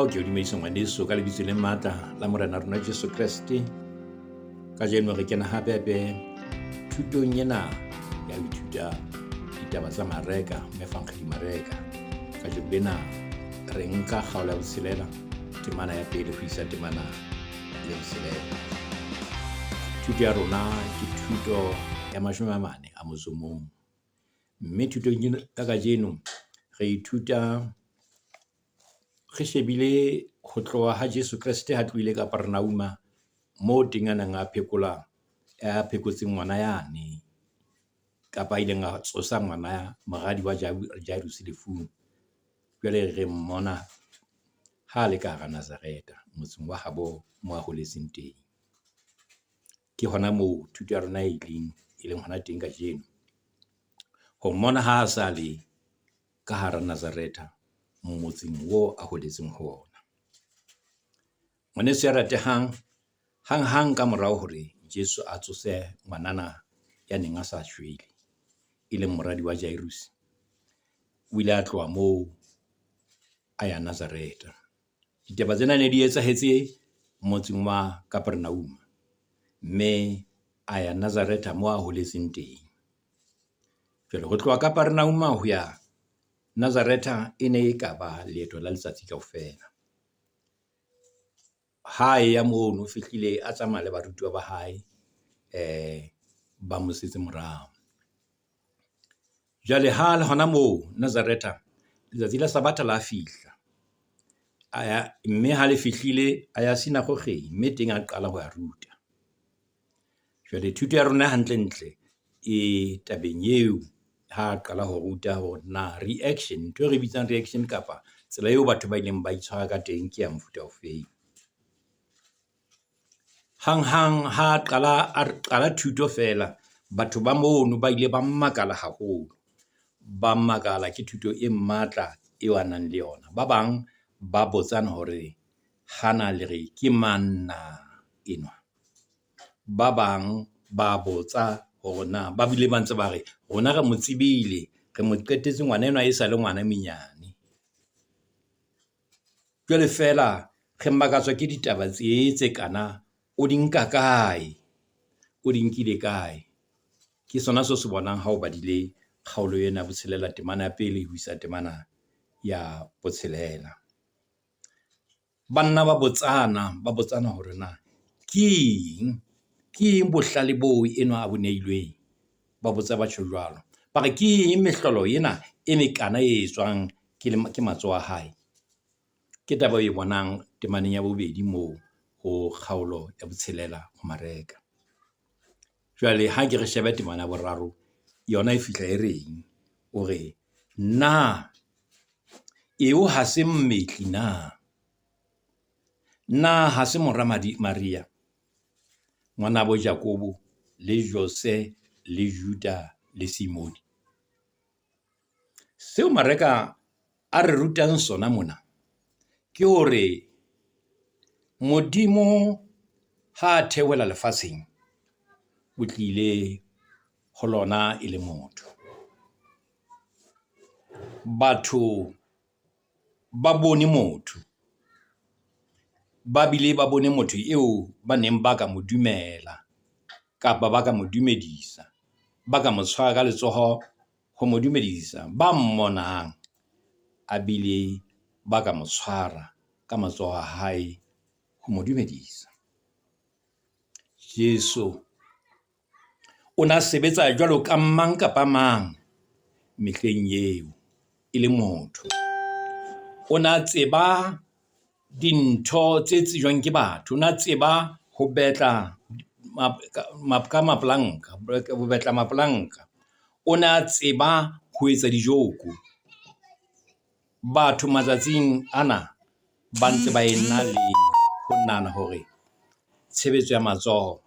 ke o dumedisa ngwaneso ka lebitso le matla la morena rona Jesu Kriste. Ka jeno re kena hape thutong ena ya ho ithuta ditaba tsa mareka, mefakgedi mareka. Ka jeno lena re nka kgaolo ya botshelela, temana ya pele ho isa temana ya botshelela. Thuto ya rona ke thuto ya 40 a motso mong. Mme thutong ka kajeno re ithuta re shebile ho tloha ha Jesu Kriste ha tlohile Kapernauma, mo teng a neng a phekotseng ngwana yane, kapa ileng a tsosa ngwana moradi wa Jairus lefung. Jwale re mmona ha le ka hara Nazareta, motseng wa habo mo a holetseng teng. Ke hona moo thuto ya rona e leng hona teng ka jeno, ho mmona ha a sa le ka hara Nazareta, motseng wo a holetseng ho ona. Ngwaneso ya ratehang, hang ka morao hore Jesu a tsose ngwanana ya neng a sa shwele, e leng moradi wa Jairus, o ile a tloha moo a ya Nazareta. Ditaba tsena ne di etsahetse motseng wa Kapernauma, mme a ya Nazareta mo a holetseng teng. Jwale ho tloha Kapernauma ho ya Nazareta e ne e ka ba leeto la letsatsi kaofela. Ha ya mono fihlile a tsamaya le barutwa ba hae, ba mo setse morao. Jwale ha le hona moo Nazareta, letsatsi la Sabata la fihla. Mme ha le fihlile a ya sinagogeng, mme teng a qala ho ya ruta. Jwale thuto ya rona hantle e tabeng eo ha qala ho ruta hore na reaction, ntho re bitsang reaction kapa tsela eo batho ba ileng ba itshwara ka teng ke ya mofuta ofeng. Hang ha qala thuto fela, batho ba mono ba ile ba makala haholo, ba makala ke thuto e matla eo a nang le yona. Ba bang ba botsana hore hana le re ke manna enwa. Ba bang ba botsa hore na, ba bile ba ntse ba re rona re mo tsebile, re mo qetetse ngwana enwa e sa le ngwana menyane. Jwale fela re makatswa ke ditaba tse kana, o di nka kae, o di nkile kae? Ke sona se bonang ha o badile kgaolo ena botshelela, temana ya pele ho isa temana ya botshelela. Banna ba botsana hore na ke eng bohlale boo enwa a boneilweng? Ba botsa batho jwalo, ba re ke eng mehlolo ena e mekana e etswang ke matsoho a hae? Ke taba e bonang temaneng ya bobedi moo ho kgaolo ya botshelela ho mareka. Jwale ha ke re shebe temana ya boraro, yona e fihla e reng? O re na eo ha se mmetli na? Na ha se mora Maria, ngwana bo Jakobo le Jose le Juda le Simoni? Seo mareka a re rutang sona mona ke hore Modimo ha a theohela lefatsheng, o tlile ho lona e le motho. Batho ba bone motho, ba bile ba bone motho eo ba neng ba ka mo dumela, kapa ba ka mo dumedisa, ba ka mo tshwara ka letsoho ho mo dumedisa, ba mmonang a bile ba ka mo tshwara ka matsoho a hae ho mo dumedisa. Jesu o na sebetsa jwalo ka mang kapa mang mehleng eo, e le motho. O na tseba dintho tse tsejwang ke batho, o na tseba ho betla mapolanka, o na tseba ho etsa dijoko. Batho matsatsing ana ba ntse ba ena le ho nahana hore tshebetso ya matsoho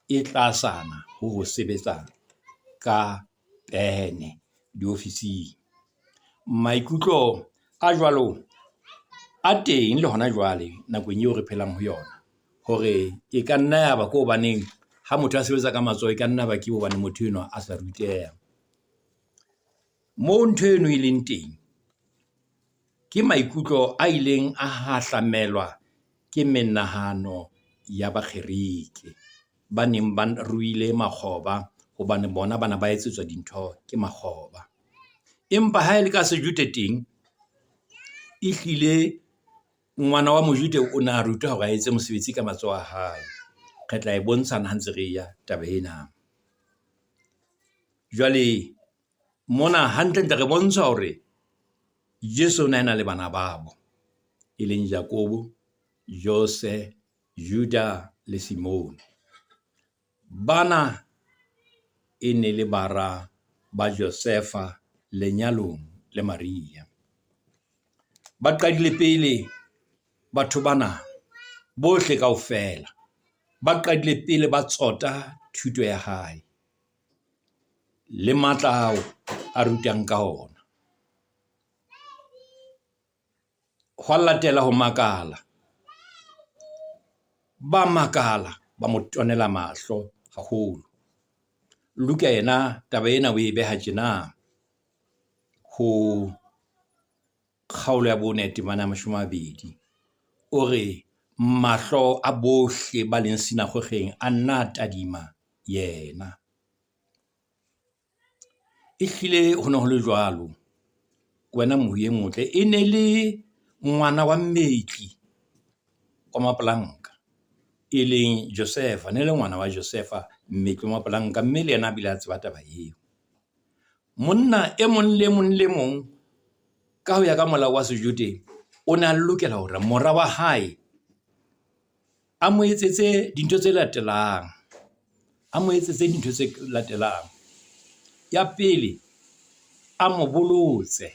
e tlasana ho sebetsa ka pene diofising. Maikutlo a jwalo a teng le hona jwale nakong eo re phelang ho yona, hore e ka nna ya ba ko hobaneng ha motho a sebetsa ka matsoho, e ka nna ba ke hobane motho enwa a sa ruteha. Moo ntho eno e leng teng, ke maikutlo a ileng a hahlamelwa ke menahano ya bakgerike ba neng ba ruile makgoba hobane bona bana ba etsetswa dintho ke makgoba. Empa ha e le ka sejute teng ehlile ngwana wa mojute o na a rutwa hore a etse mosebetsi ka matsoho a hae. Re tla e bontshana ha ntse re ya taba ena. Jwale mona hantle ntle re bontsha hore Jesu o na ena le bana babo e leng Jakobo, Jose, Juda le Simone. Bana e ne le bara ba Josefa lenyalong le Maria. Ba qadile pele batho bana bohle kaofela. Ba qadile pele ba tsota thuto ya hae le matla ao a rutang ka ona. Hwa latela ho makala. Ba makala ba mo tonela mahlo haholo. Luka yena taba ena o e beha tjena ho kgaolo ya bone temana 20. O re mahlo a bohle ba leng sinagogeng a nna tadima yena. Ehlile ho ne ho le jwalo. Wena mohuye motle e ne le ngwana wa mmetli wa mapolanka e leng Josefa, ne le ngwana wa Josefa mmetli wa mapolanka, mme le yena a bile a tseba taba eo. Monna e mong le mong ka ho ya ka molao wa sejute o ne a lokela hore mora wa hae a mo etsetse dintho tse latelang. Ya pele, a mo bolotse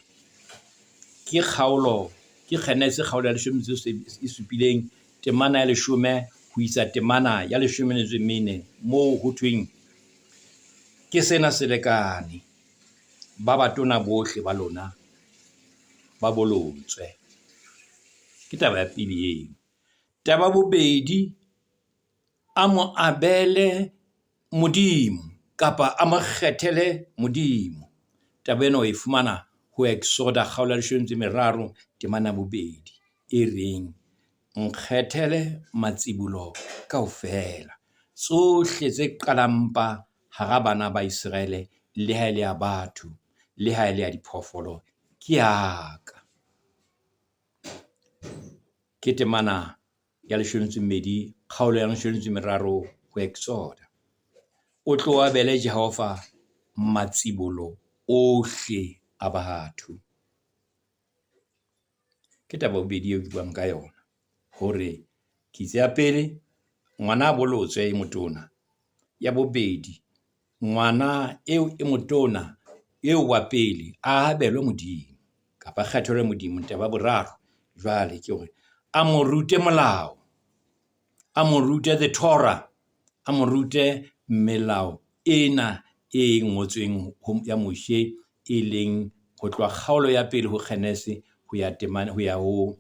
ke kgenese kgaolo ya 17 temana ya 10 ho isa temana ya 14 moo ho thweng ke sena se lekane, ba batona bohle ba lona ba bolotswe. Ke taba ya pele eo. Taba bobedi, a mo abele Modimo kapa a mo kgethele Modimo. Taba ena o e fumana ho Exoda kgaolo ya 13 temana 2 e reng nkgethele matsibulo kaofela tsohle tse qalampa hara bana ba Israele, le ha ile ya batho le ha ile ya diphoofolo ke aka. Ke temana ya 12 kgaolo ya 13 ho Exoda. O tlo abele Jehova matsibulo ohle a batho. Ke taba bobedi eo ke buang ka yona hore kitse ya pele ngwana a bolotswe e motona, ya bobedi ngwana eo e motona eo wa pele a abelwe Modimo kapa kgethelwe Modimo. Taba boraro jwale ke hore a mo rute molao, a mo rute the Torah, a mo rute melao ena e ngotsweng ya Moshe e leng ho tloha kgaolo ya pele ho Kgenese ho ya temana ho ya ho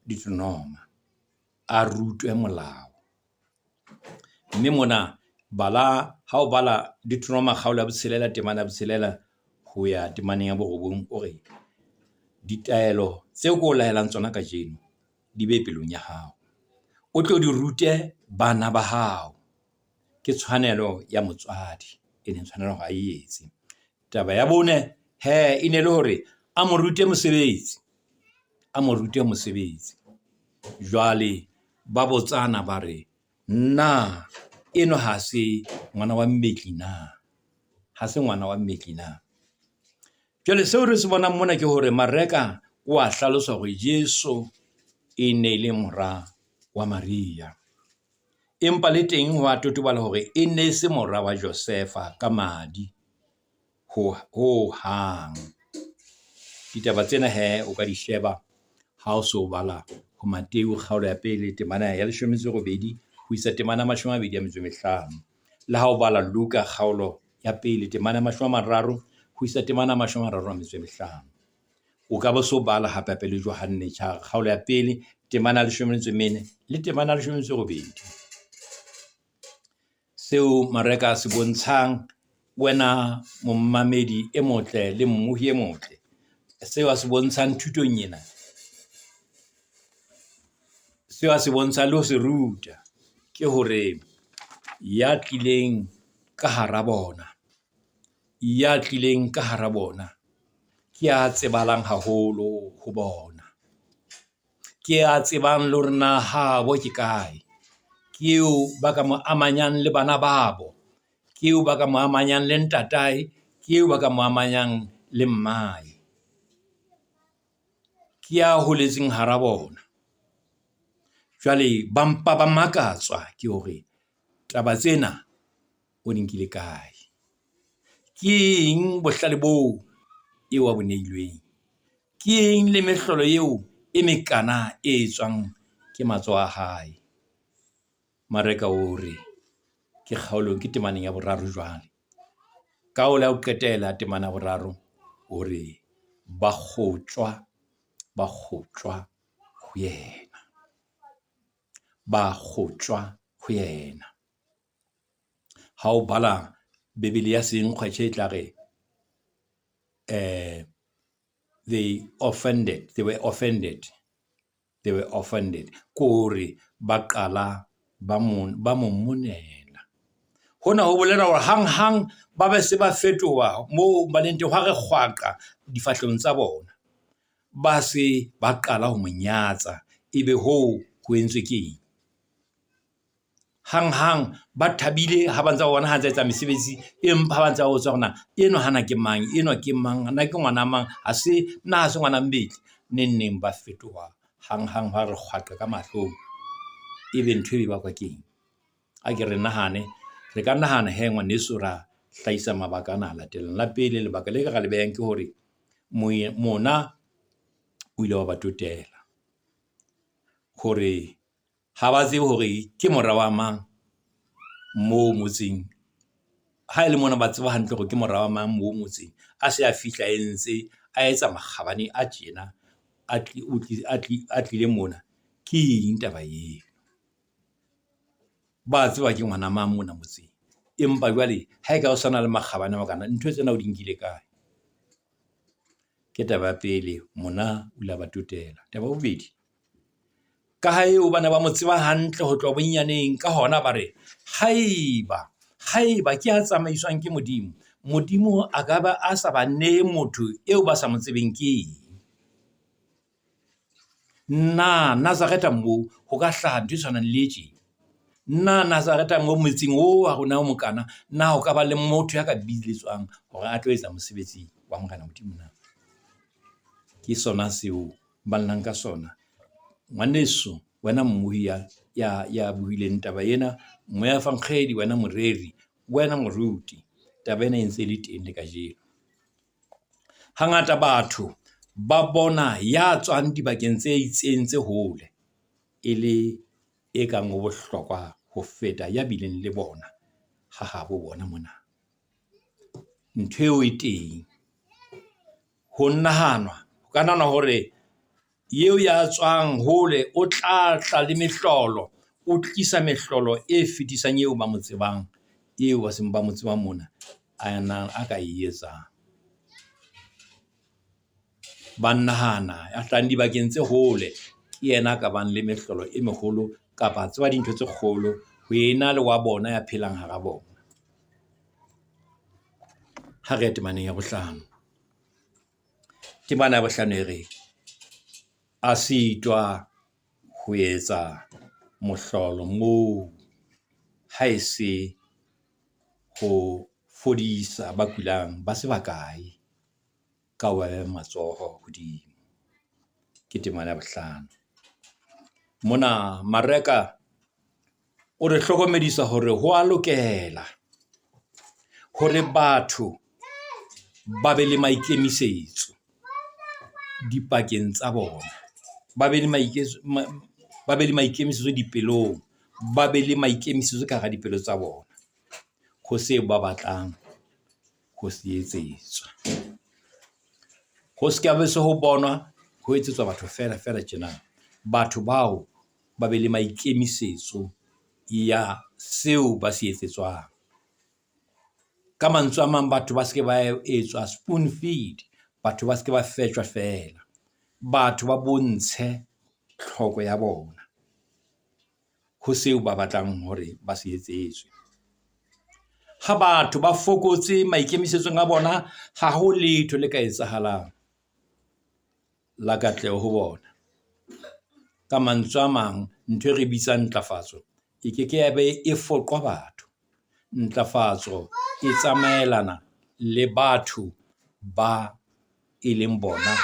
Deuteronoma. A rutwe molao. Mme mona ha o bala Deuteronoma kgaolo ya 6 temana ya 6 ho ya temaneng ya 9 o re ditaelo tseo ko lahelang tsona ka jeno di be pelong ya hao. O tlo di rute bana ba hao. Ke tshwanelo ya motswadi e leng tshwanelo ha e etse. Taba ya bone e ne le hore a mo rute mosebetsi. Jwale ba botsana ba re na eno ha se ngwana wa mmetli na? Ha se ngwana wa mmetli na? Jwale seo re se bonang mona ke hore Mareka o a hlalosa hore Jesu e ne le mora wa Maria. Empa le teng ho a totobala hore e ne se mora wa Josefa ka madi ho hang. Ditaba tsena o ka di sheba ha o so bala ho Mateo kgaolo ya pele temana ya 18 ho isa temana 25, le ha o bala Luka kgaolo ya pele temana 30 ho isa temana 35. O ka ba so bala hape le Johane kgaolo ya pele temana 14 le temana 18. Seo Mareka se bontshang wena mommamedi e motle le mmohi e motle seo a se bontshang thutong ena, seo a se bontshang le ho se ruta ke hore ya tlileng ka hara bona ke a tsebalang haholo ho bona, ke a tsebang le hore na habo ke kae, ke eo ba ka mo amanyang le bana babo, ke eo ba ka mo amanyang le ntatae, ke eo ba ka mo amanyang le mmae, ke a holetseng hara bona. Jwale ba mpa ba makatswa ke hore taba tsena o di nkile kae, ke eng bohlale boo eo a boneilweng, ke eng le mehlolo eo e mekana e tswang ke matsoho a hae. Mareka o re ke kgaolong, ke temaneng ya boraro jwale, kaolo ya ho qetela temana ya boraro o re ba kgotjwa ho yena, ba kgotjwa ho yena. Ha o bala Bebele ya senkgwe e tla re they were offended kore ba qala ba mo monela. Hona ho bolela hore hang ba be se ba fetoha mo ba leng teng, ha re kgwaqa difahlong tsa bona, ba se ba qala ho monyatsa, ebe ho entswe ke hang ba thabile ha ba ntse ba bona ha ntse etsa mesebetsi, empa ha ba ntse ba botsa hore na eno hana ke mang, eno ke mang, na ke ngwana mang, ha se ngwana Mbetli. Neng ba fetoha hang ha re kgwaqa ka mahlong, ebe ntho e bakwa ke eng? A ke re nahane, re ka nahana he ngwaneso ra hlahisa mabaka ana a latelang. La pele, lebaka le ka ra le behang ke hore mona o ile wa ba totela hore ha ba tsebe hore ke mora wa mang mo motseng. Ha ele mona ba tseba hantle hore ke mora wa mang mo motseng, a se a fihla entse a etsa makgabane a tjena, a tlile mona, ke eng taba eo? Ba tseba ke ngwana mang mona motseng, empa jwale ha e ka o sana le makgabane a makana, ntho tsena o di nkile kae? Ke taba ya pele, mona o ile ba totela. Taba ya bobedi, ka ha eo bana ba mo tseba hantle ho tloha bonyaneng, ka hona ba re haiba ke a tsamaiswang ke Modimo a ka ba a sa ba nehe motho eo ba sa mo tsebeng ke eng. Na Nazareta moo ho ka hlaha ntho e tshwanang le tje? Na Nazareta moo motseng oo wa rona o mokana, na ho ka ba le motho ya ka biletswang hore a tlo etsa mosebetsi wa Morena Modimo na? Ke sona seo ba llang ka sona. Ngwaneso, wena mmuhi ya buileng taba ena, moya fankgedi, wena moreri, wena moruti, taba ena e ntse le teng le kajeno. Hangata batho ba bona ya tswang dibakeng tse itseng tse hole e le e kang ho bohlokwa ho feta ya bileng le bona ha habo bona mona. Ntho eo e teng, ho nahanwa, ho ka nahanwa hore eo ya tswang hole o tla le mehlolo, o tlisa mehlolo e fetisang eo ba mo tsebang, eo ba seng ba mo tsebang mona a ka e etsang. Ba nahana ya hlahang dibakeng tse hole ke yena ka bang le mehlolo e meholo, kapa tseba dintho tse kgolo ho ena le wa bona ya phelang hara bona. Ha re temaneng ya bohlano, temana ya bohlano e re a sitwa ho etsa mohlolo moo ha e se ho fodisa ba kulang ba se ba kae ka wa matsoho hodimo. Ke temana ya bohlano. Mona Mareka o re hlokomedisa hore ho a lokela hore batho ba be le maikemisetso dipakeng tsa bona, ba be le maikemisetso dipelong, ba be le maikemisetso ka hara dipelo tsa bona ho seo ba batlang ho se etsetswa. Ho se ka be se ho bonwa ho etsetswa batho fela tjena. Batho bao ba be le maikemisetso ya seo ba se etsetswang. Ka mantswe a mang, batho ba se ke ba etswa spoon feed, batho ba ske ba fetjwa fela, batho ba bontshe tlhoko ya bona ho seo ba batlang hore ba se etsetswe. Ha batho ba fokotse maikemisetsong a bona, ha ho letho le ka etsahalang la katleho ho bona. Ka mantswe a mang, ntho e re bitsang ntlafatso e ke ya be e foqwa batho. Ntlafatso e tsamaelana le batho ba e leng bona.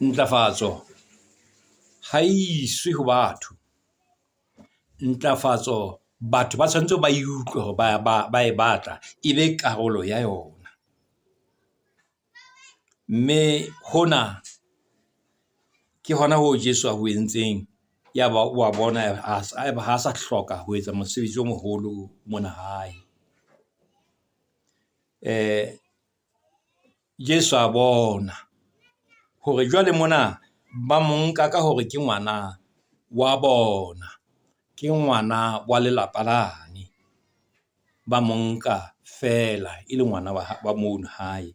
Ntlafatso ha iswe ho batho. Ntlafatso batho ba tshwanetse ba utlwe hore ba e batla, e be karolo ya yona. Mme hona ke hona ho Jesu a ho entseng, ya ba wa bona ha sa hloka ho etsa mosebetsi o moholo mona hae. Jesu a bona hore jwale mona ba monka ka hore ke ngwana wa bona, ke ngwana wa lelapa lane, ba monka fela e le ngwana wa mono hae.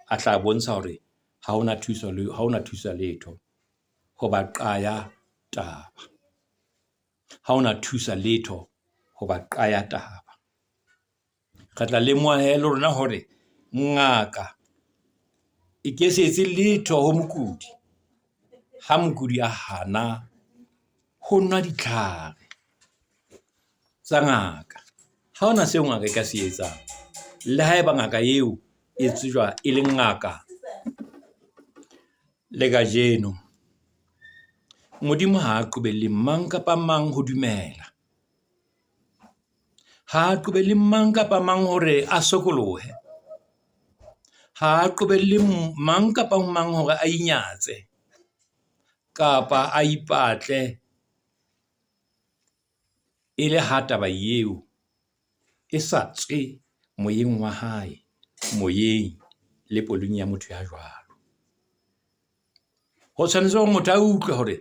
A tla bontsha hore ha ona thusa letho ho ba qaya taba, ha ona thusa letho ho ba qaya taba. Re tla lemoha le rona hore ngaka e ke se etse letho ho mokudi ha mokudi a hana ho nwa ditlhare tsa ngaka. Ha ona seo ngaka e ka se etsang, le haeba ngaka eo e tsejwa e le ngaka le kajeno. Modimo ha a qobelle mang kapa mang ho dumela, ha a qobelle mang kapa mang hore a sokolohe, ha a qobelle mang kapa mang hore a inyatse kapa a ipatle, e le ha taba eo e sa tswe moyeng wa hae, moyeng le pelong ya motho ya jwalo. Ho tshwanetse hore motho a utlwe hore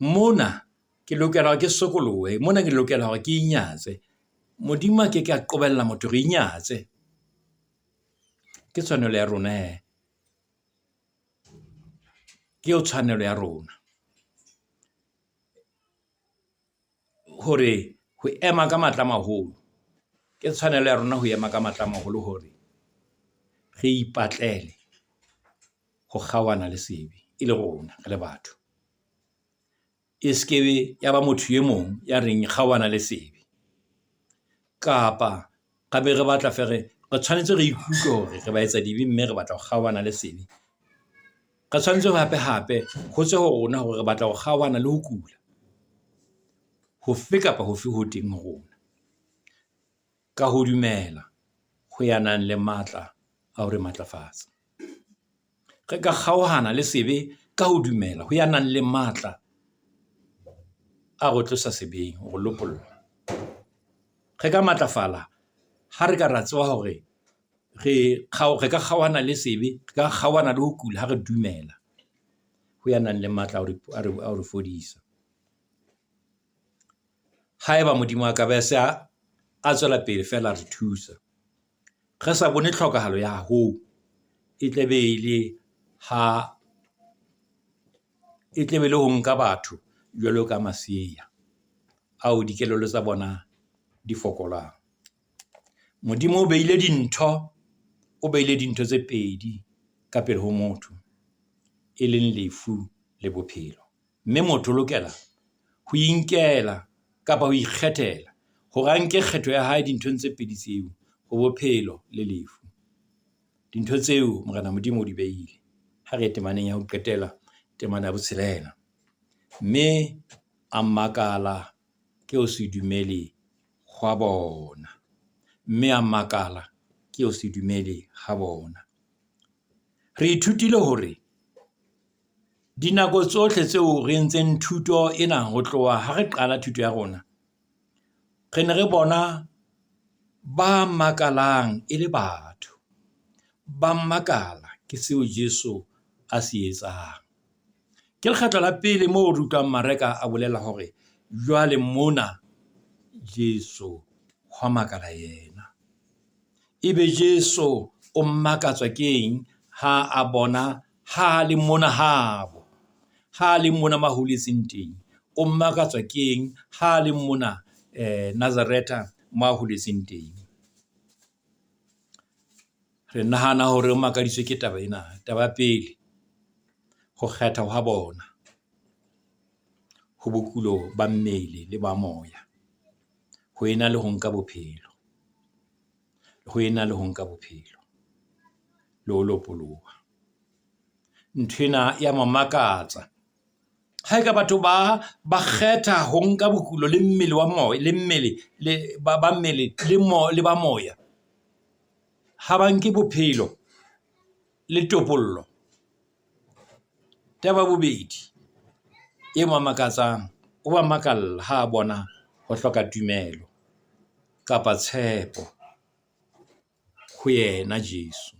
mona ke lokela hore ke sokolohe, mona ke lokela hore ke inyatse. Modimo ke a qobella motho re inyatse. Ke tshwanelo ya rona ke o tshwanelo ya rona hore ho ema ka matla maholo, ke tshwanelo ya rona ho ema ka matla maholo hore re ipatlele ho kgawana le sebe e le rona re le batho. E skebe ya ba motho e mong ya reng kgawana le sebe, kapa ka be re batla fere re tshwanetse re ikutlwe hore re ba etsa dibe mme re batla ho kgawana le sebe. Re tshwanetse hape ho tswe ho rona hore re batla ho kgawana le ho kula, hofe kapa hofe ho teng ho rona, ka ho dumela ho yanang le matla a hore matlafatsa. Re ka kgaohana le sebe ka ho dumela ho yanang le matla a go tlosa sebeng, go lopolla. Re ka matlafala ha re ka ra tseba hore re ka kgaohana le sebe, re ka kgaohana le ho kula ha re dumela ho yanang le matla a re fodisa. Haeba Modimo a ka be se a tswela pele fela re thusa, re sa bone tlhokahalo ya ho e tlebe le ho nka batho jwalo ka maseya ao dikelello tsa bona di fokolang. Modimo o beile dintho tse pedi ka pele ho motho, e leng lefu le bophelo. Mme motho o lokela ho inkela kapa ho ikgethela hore a nke kgetho ya hae dinthong tse pedi tseo, ho bophelo le lefu. Dintho tseo Morena Modimo o di beile. Ha re temaneng ya ho qetela, temana ya botshelela. Mme a makala ke o se dumele hwa bona, mme a makala ke o se dumele ha bona. Re ithutile hore dinako tsohle tseo re entseng thuto ena ho tloha ha re qala thuto ya rona, re ne re bona ba makalang e le batho, ba makala ke seo Jesu a se etsang. Ke lekgetlo la pele moo re utlwang mareka a bolela hore jwale mona Jesu hwa makala yena. Ebe Jesu o mmakatswa keng ha a bona ha le mona habo, ha le mona mahuletseng teng, o mmakatswa keng ha le mona Nazareta mahuletseng teng. Re nahana hore o makaditswe ke taba ena. Taba pele, ho kgetha ha bona ho bokulo ba mmele le ba moya, ho ena le ho nka bophelo, ho ena le ho nka bophelo le ho lopoloha. Nthwena ya mamakatsa. Ha eka batho ba kgetha ho nka bokulo le mmele wa moya, le mmele le ba mmele le ba moya, ha ba nke bophelo le topollo. Taba bobedi e mamakatsang, o ba makalla ha bona ho hloka tumelo kapa tshepo ho yena Jesu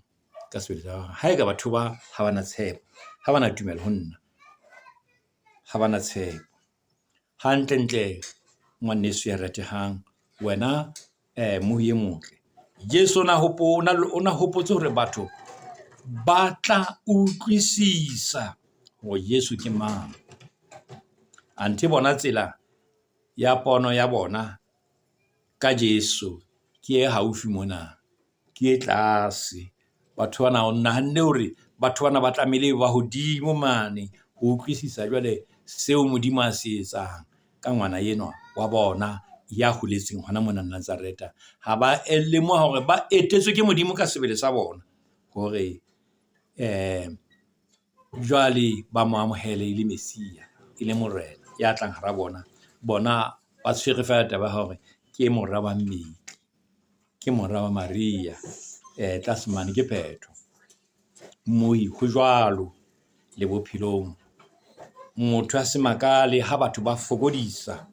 ka sebele. Ha eka batho ba ha bana tshepo, ha bana tumelo ho nna, ha bana tshepo. Hantle ngwaneso ya ratehang, wena moye motle, Jesu ona hopotse hore batho ba tla utlwisisa hore Jesu ke mang. Anthe bona tsela ya pono ya bona ka Jesu ke e haufi mona, ke e tlase. Batho bana o nahanne hore batho bana ba tlamehile ba hodimo mane ho utlwisisa jwale seo Modimo a se etsang ka ngwana yenwa wa bona ya huletseng hona mona Nazareta. Ha ba lemoha hore ba etetswe ke Modimo ka sebele sa bona, hore jwale ba mo amohele e le Mesia, e le Morena ya tlang hara bona. Bona ba tshwere fela taba hore ke mora wa mmele, ke mora wa Maria, tlase mane ke phetho. Moi ho jwalo le bophelong. Motho a se makale ha batho ba fokodisa,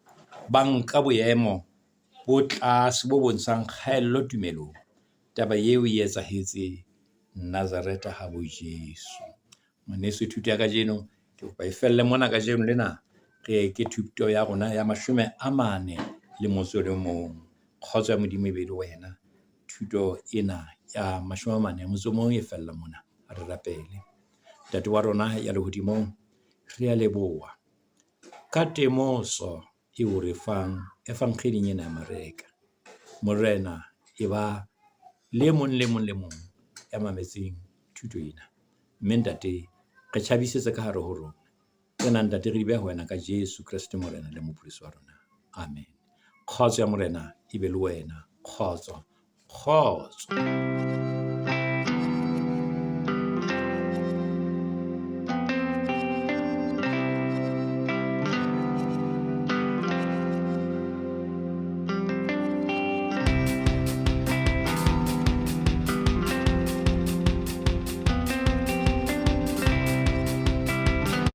ba nka boemo bo tlase bo bontshang kgaello tumelong. Taba eo e etsahetse Nazareta ha bo Jesu. Ngwaneso, thuto ya kajeno ke kopa e felle mona kajeno lena. Ke thuto ya rona ya 41. Kgotso ya Modimo e be le wena. Thuto ena ya 41 e fella mona. Re rapele. Ntate wa rona ya lehodimong, re a leboha ka temoso e o re fang evangeleng ena ya mareka. Morena e ba le mong ya mametseng thuto ena. Mme ntate, re tjhabisetsa ka hare ho rona. Tsena ntate re di beha ho wena ka Jesu Kriste Morena le Mopholosi wa rona. Amen. Kgotso ya Morena e be le wena. Kgotso.